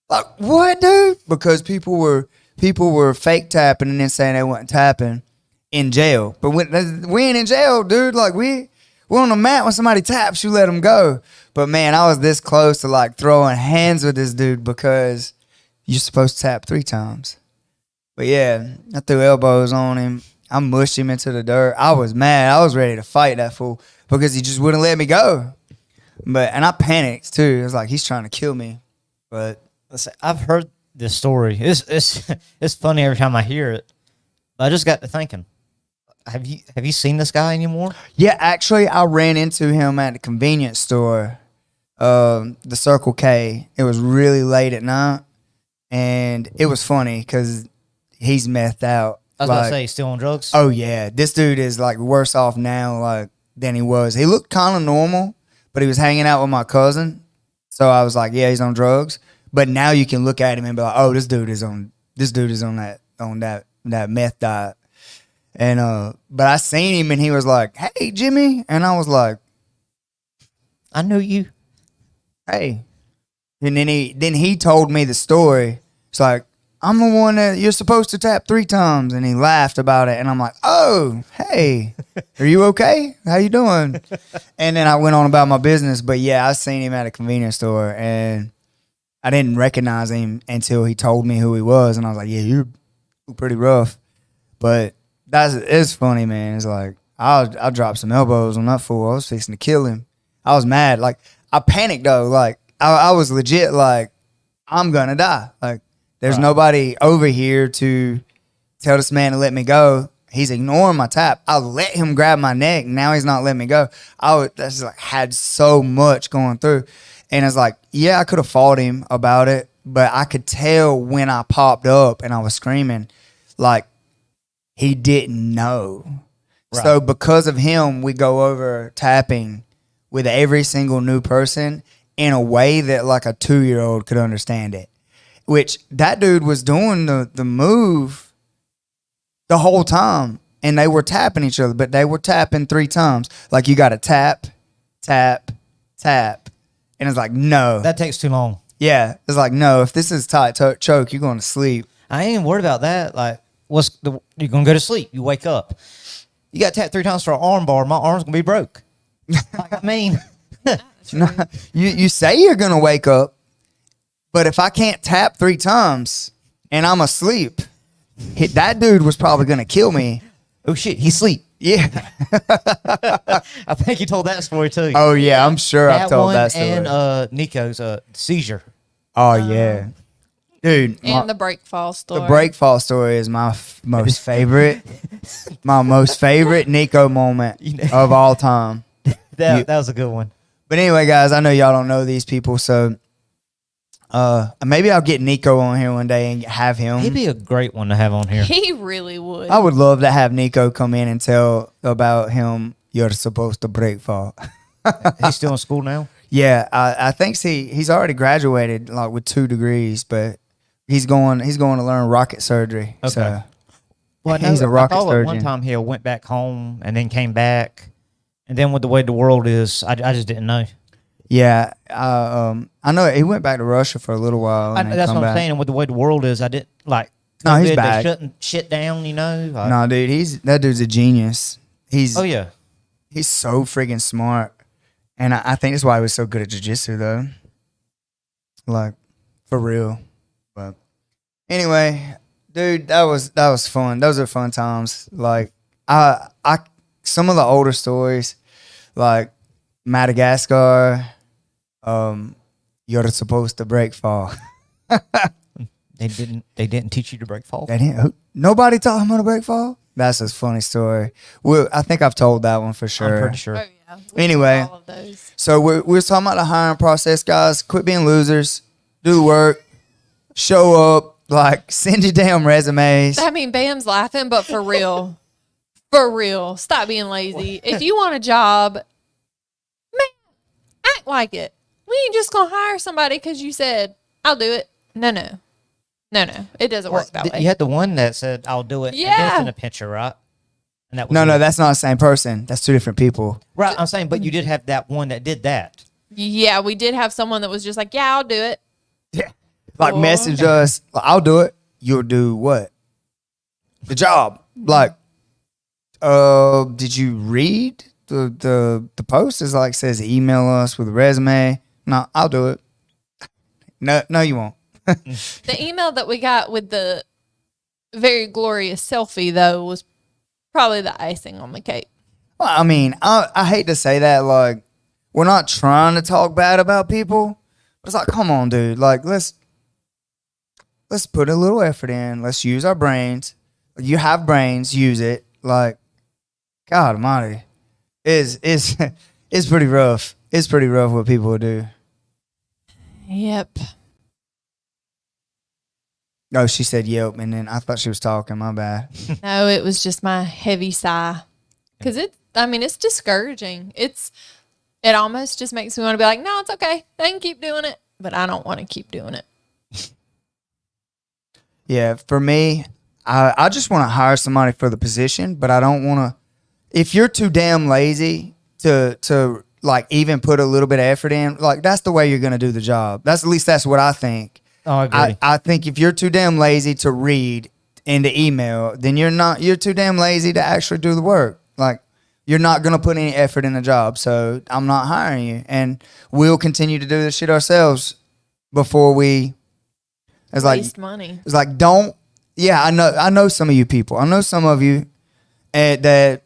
Like, what, dude? Because people were fake tapping and then saying they weren't tapping in jail. But we ain't in jail, dude. Like, we're on the mat. When somebody taps, you let them go. But man, I was this close to like throwing hands with this dude, because you're supposed to tap 3 times. But yeah, I threw elbows on him. I mushed him into the dirt. I was mad. I was ready to fight that fool, because he just wouldn't let me go. And I panicked too. It was like, he's trying to kill me. But Listen, I've heard this story. It's funny every time I hear it. I just got to thinking, have you seen this guy anymore? yeah, actually, I ran into him at the convenience store, the Circle K. It was really late at night, and it was funny because he's methed out. I was about to say, he's still on drugs. Oh yeah, this dude is like worse off now like than he was. He looked kind of normal, but he was hanging out with my cousin, so I was like, yeah, he's on drugs. But now you can look at him and be like, oh, this dude is on that meth diet. And but I seen him, and he was like, hey, Jimmy. And I was like, I know you. hey. And then he told me the story. It's like, I'm the one that you're supposed to tap 3 times. And he laughed about it. And I'm like, oh, hey, are you okay? How you doing? And then I went on about my business. But yeah, I seen him at a convenience store, and I didn't recognize him until he told me who he was. And I was like, yeah, you're pretty rough. But it's funny, man. It's like, I dropped some elbows on that fool. I was fixing to kill him. I was mad. Like, I panicked though. Like, I was legit like, I'm gonna die. Like, there's nobody over here to tell this man to let me go. He's ignoring my tap. I let him grab my neck. Now he's not letting me go. That's like, had so much going through. And it's like, yeah, I could have fought him about it, but I could tell when I popped up and I was screaming, like, he didn't know. Right. So because of him, we go over tapping with every single new person in a way that like a 2-year-old could understand it. Which that dude was doing the move the whole time, and they were tapping each other, but they were tapping 3 times. Like, you got to tap, tap, tap. And it's like, no. That takes too long. Yeah. It's like, no, if this is tight choke, you're going to sleep. I ain't worried about that. Like, you're going to go to sleep. You wake up. You got tapped 3 times for an arm bar. My arm's going to be broke. Like, I mean. No, you say you're going to wake up, but if I can't tap 3 times and I'm asleep, that dude was probably going to kill me. Oh, shit. He's asleep. Yeah. I think you told that story, too. Oh, yeah. I'm sure I've told that story. And Nico's seizure. Oh, yeah. Dude. And the break fall story. The break fall story is my most favorite. My most favorite Nico moment of all time. That was a good one. But anyway, guys, I know y'all don't know these people, so maybe I'll get Nico on here one day and have him. He'd be a great one to have on here. He really would. I would love to have Nico come in and tell about him. You're supposed to break fall. He's still in school now? Yeah, I think he's already graduated like with 2 degrees, but he's going to learn rocket surgery. Okay. So. Well, He's a rocket I thought at one surgeon. time he went back home and then came back, and then with the way the world is, I just didn't know. Yeah, I know he went back to Russia for a little while. And then That's come what I'm back. saying. And with the way the world is, I didn't like. No, he's COVID, back. They shutting shit down, you know. Like, No, dude, that dude's a genius. He's oh yeah, he's so freaking smart, and I think that's why he was so good at jiu-jitsu though. Like, for real. But anyway, dude, that was fun. Those are fun times. Like, I some of the older stories, like Madagascar, you're supposed to break fall. they didn't teach you to break fall. Nobody taught him how to break fall. That's a funny story. I think I've told that one for sure. I'm pretty sure. Oh, yeah. We Anyway. do all of those. So we're talking about the hiring process, guys. Quit being losers. Do the work. Show up. Like, send your damn resumes. I mean, Bam's laughing, but for real. For real. Stop being lazy. If you want a job, man, act like it. We ain't just going to hire somebody because you said, I'll do it. No. It doesn't work that way. You had the one that said, "I'll do it." Yeah. And then it's in a picture, right? And that was No, you. that's not the same person. That's two different people. Right. I'm saying, but you did have that one that did that. Yeah, we did have someone that was just like, yeah, I'll do it. Yeah. Like, Cool. message us. I'll do it. You'll do what? The job. Like, did you read the post? It's like, says email us with a resume. No, I'll do it. No, you won't. The email that we got with the very glorious selfie, though, was probably the icing on the cake. Well, I mean, I hate to say that. Like, we're not trying to talk bad about people. But it's like, come on, dude. Like, let's put a little effort in. Let's use our brains. You have brains, use it. Like, God Almighty, it's pretty rough. It's pretty rough what people do. Yep. Oh, she said yep, and then I thought she was talking. My bad. No, it was just my heavy sigh. Because it's discouraging. It almost just makes me want to be like, no, it's okay. They can keep doing it. But I don't want to keep doing it. Yeah, for me, I just want to hire somebody for the position, but I don't want to. If you're too damn lazy to like even put a little bit of effort in, like, that's the way you're gonna do the job. At least that's what I think. Oh, I agree. I think if you're too damn lazy to read in the email, then you're too damn lazy to actually do the work. Like, you're not going to put any effort in the job. So I'm not hiring you. And we'll continue to do this shit ourselves before we, Waste money. it's like, I know some of you people. I know some of you that,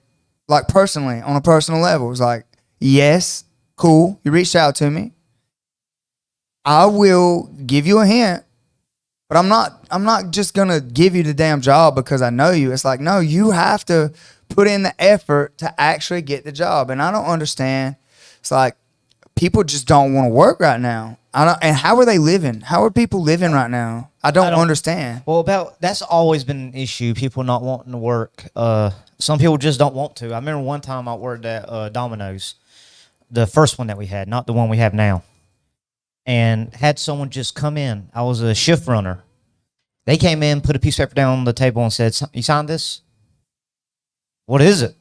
like, personally, on a personal level, it's like, yes, cool, you reached out to me. I will give you a hint, but I'm not just gonna give you the damn job because I know you. It's like, no, you have to put in the effort to actually get the job. And I don't understand. It's like, people just don't want to work right now. And how are they living? How are people living right now? I don't understand. Well, that's always been an issue. People not wanting to work. Some people just don't want to. I remember one time I worked at Domino's, the first one that we had, not the one we have now, and had someone just come in. I was a shift runner. They came in, put a piece of paper down on the table and said, "You signed this? What is it?"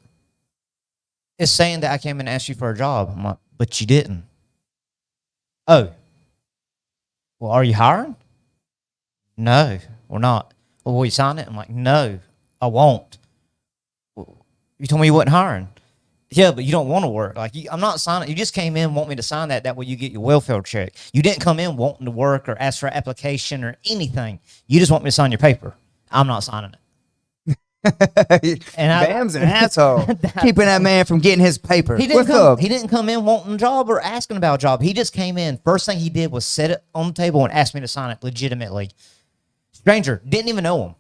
It's saying that I came in and asked you for a job. I'm like, but you didn't. Oh. Well, are you hiring? No, we're not. Well, will you sign it? I'm like, no, I won't. Well, you told me you wasn't hiring. Yeah, but you don't want to work. Like, I'm not signing. You just came in, want me to sign that. That way you get your welfare check. You didn't come in wanting to work or ask for an application or anything. You just want me to sign your paper. I'm not signing it. And Bam's an asshole. Keeping that man from getting his paper. He didn't come in wanting a job or asking about a job. He just came in. First thing he did was set it on the table and asked me to sign it legitimately. Stranger, didn't even know him.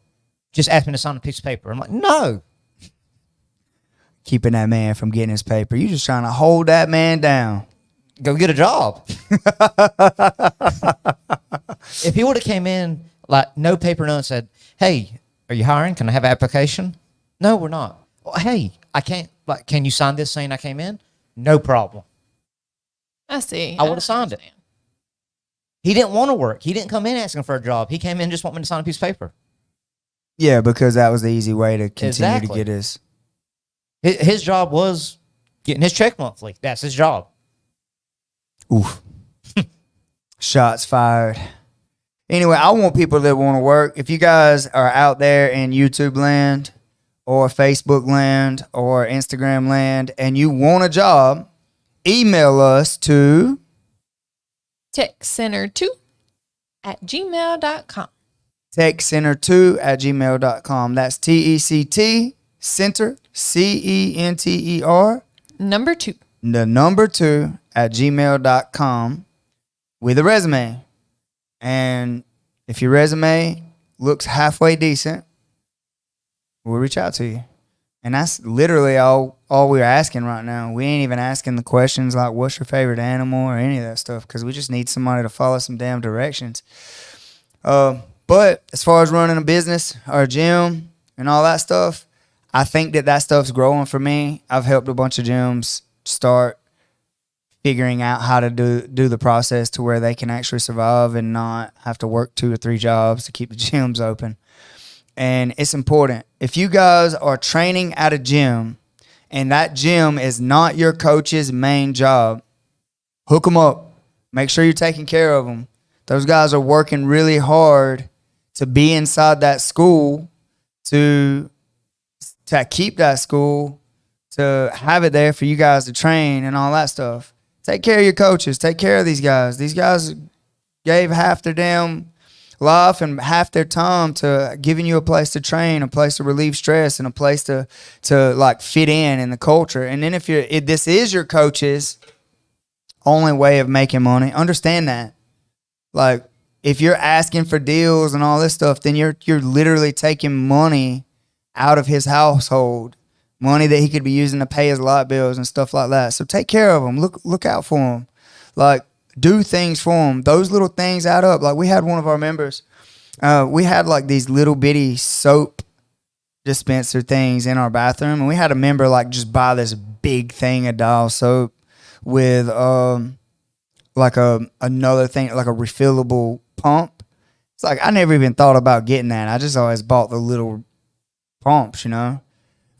Just asked me to sign a piece of paper. I'm like, no. Keeping that man from getting his paper. You just trying to hold that man down. Go get a job. If he would have came in, like, no paper, none, said, hey, are you hiring? Can I have an application? No, we're not. Well, hey, I can't, like, can you sign this saying I came in? No problem. I see. I would have signed it. He didn't want to work. He didn't come in asking for a job. He came in just wanting me to sign a piece of paper. Yeah, because that was the easy way to continue to Exactly. get his. His job was getting his check monthly. That's his job. Oof. Shots fired. Anyway, I want people that want to work. If you guys are out there in YouTube land or Facebook land or Instagram land and you want a job, email us to techcenter2@gmail.com. techcenter2@gmail.com. That's TECT Center CENTER Number 2. the number 2@gmail.com with a resume. And if your resume looks halfway decent, we'll reach out to you. And that's literally all we're asking right now. We ain't even asking the questions like what's your favorite animal or any of that stuff, because we just need somebody to follow some damn directions. But as far as running a business or a gym and all that stuff, I think that stuff's growing for me. I've helped a bunch of gyms start figuring out how to do the process to where they can actually survive and not have to work 2 or 3 jobs to keep the gyms open. And it's important. If you guys are training at a gym and that gym is not your coach's main job, hook them up. Make sure you're taking care of them. Those guys are working really hard to be inside that school, to keep that school, to have it there for you guys to train and all that stuff. Take care of your coaches. Take care of these guys. These guys gave half their damn life and half their time to giving you a place to train, a place to relieve stress, and a place to like fit in the culture. And then if this is your coach's only way of making money, understand that. Like, if you're asking for deals and all this stuff, then you're literally taking money out of his household, money that he could be using to pay his light bills and stuff like that. So take care of him. Look out for him. Like, do things for him. Those little things add up. Like, we had one of our members. We had like these little bitty soap dispenser things in our bathroom, and we had a member like just buy this big thing of Dial soap with like another thing, like a refillable pump. It's like I never even thought about getting that. I just always bought the little pumps,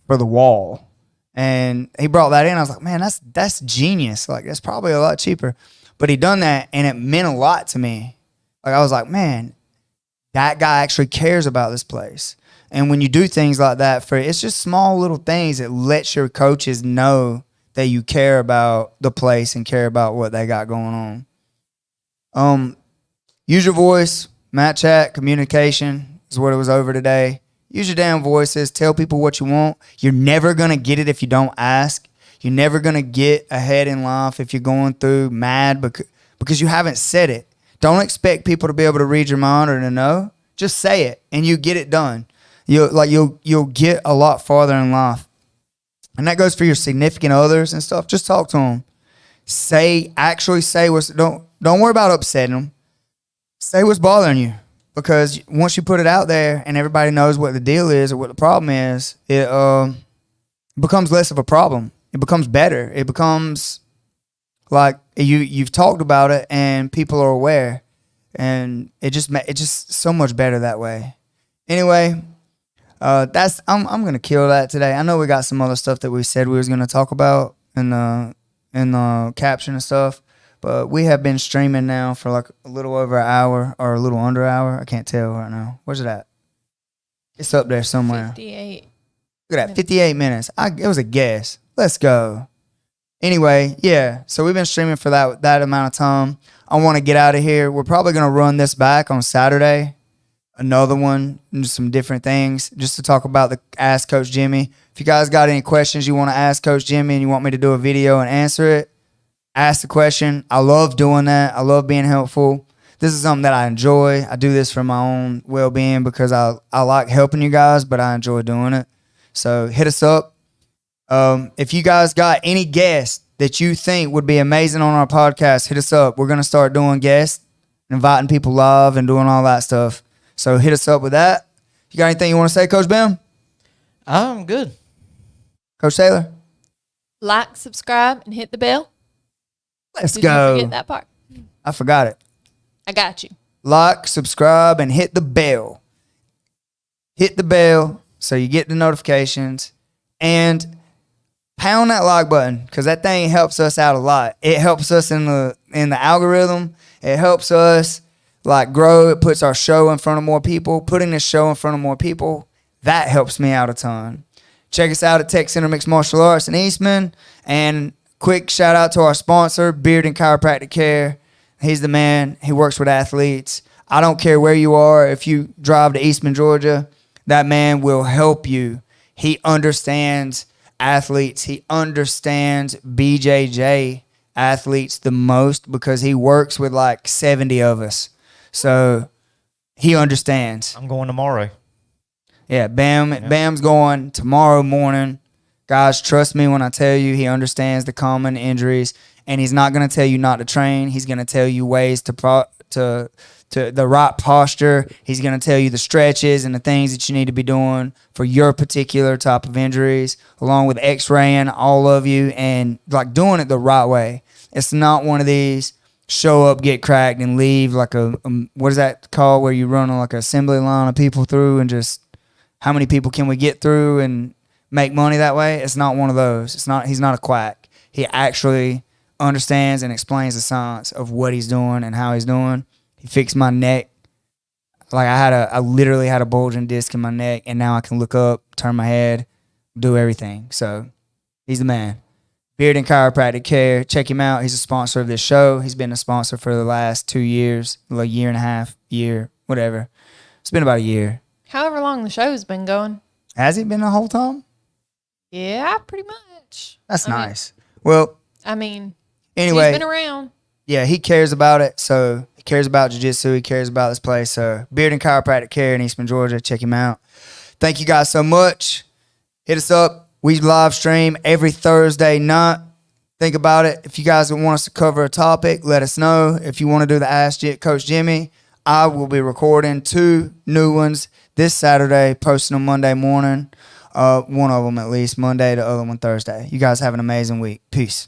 for the wall. And he brought that in. I was like, man, that's genius. Like, that's probably a lot cheaper. But he done that, and it meant a lot to me. Like, I was like, man, that guy actually cares about this place. And when you do things like that, it's just small little things that lets your coaches know that you care about the place and care about what they got going on. Use your voice, mat chat, communication is what it was over today. Use your damn voices. Tell people what you want. You're never going to get it if you don't ask. You're never going to get ahead in life if you're going through mad because you haven't said it. Don't expect people to be able to read your mind or to know. Just say it and you get it done. You'll get a lot farther in life. And that goes for your significant others and stuff. Just talk to them. Actually say what's, don't worry about upsetting them. Say what's bothering you. Because once you put it out there and everybody knows what the deal is or what the problem is, it becomes less of a problem. It becomes better. It becomes like you've talked about it and people are aware, and it's just so much better that way. Anyway, I'm gonna kill that today. I know we got some other stuff that we said we was gonna talk about in the caption and stuff. But we have been streaming now for like a little over an hour or a little under an hour. I can't tell right now. Where's it at? It's up there somewhere. 58. Look at that, 58 minutes. It was a guess. Let's go. Anyway, yeah. So we've been streaming for that amount of time. I want to get out of here. We're probably going to run this back on Saturday. Another one, and some different things, just to talk about the Ask Coach Jimmy. If you guys got any questions you want to ask Coach Jimmy and you want me to do a video and answer it, ask the question. I love doing that. I love being helpful. This is something that I enjoy. I do this for my own well-being because I like helping you guys, but I enjoy doing it. So hit us up. If you guys got any guests that you think would be amazing on our podcast, hit us up. We're going to start doing guests, inviting people live and doing all that stuff. So hit us up with that. You got anything you want to say, Coach Bim? I'm good. Coach Taylor? Like, subscribe, and hit the bell. Let's Did go. you forget that part? I forgot it. I got you. Like, subscribe, and hit the bell. hit the bell so you get the notifications, and pound that like button because that thing helps us out a lot. It helps us in the algorithm. It helps us like grow. It puts our show in front of more people. Putting this show in front of more people, that helps me out a ton. Check us out at Tech Center Mixed Martial Arts in Eastman. And quick shout out to our sponsor, Beard and Chiropractic Care. He's the man. He works with athletes. I don't care where you are. If you drive to Eastman, Georgia, that man will help you. He understands athletes. He understands BJJ athletes the most because he works with like 70 of us. So he understands. I'm going tomorrow. Yeah, Bam's going tomorrow morning. Guys, trust me when I tell you he understands the common injuries, and he's not going to tell you not to train. He's going to tell you ways to the right posture. He's going to tell you the stretches and the things that you need to be doing for your particular type of injuries, along with x-raying all of you and like doing it the right way. It's not one of these show up, get cracked, and leave like a what is that called where you run like an assembly line of people through and just how many people can we get through and make money that way? It's not one of those. He's not a quack. He actually understands and explains the science of what he's doing and how he's doing. He fixed my neck. Like I literally had a bulging disc in my neck, and now I can look up, turn my head, do everything. So he's the man. Beard and Chiropractic Care. Check him out. He's a sponsor of this show. He's been a sponsor for the last 2 years, like year and a half, whatever. It's been about a year. However long the show's been going. Has he been the whole time? Yeah, pretty much. That's nice. Well, anyway, he's been around. Yeah, he cares about it. So he cares about jiu-jitsu. He cares about this place. So Beard and Chiropractic Care in Eastman, Georgia. Check him out. Thank you guys so much. Hit us up. We live stream every Thursday night. Think about it. If you guys want us to cover a topic, let us know. If you want to do the Ask Coach Jimmy, I will be recording 2 new ones this Saturday, posting them Monday morning. One of them at least Monday, the other one Thursday. You guys have an amazing week. Peace.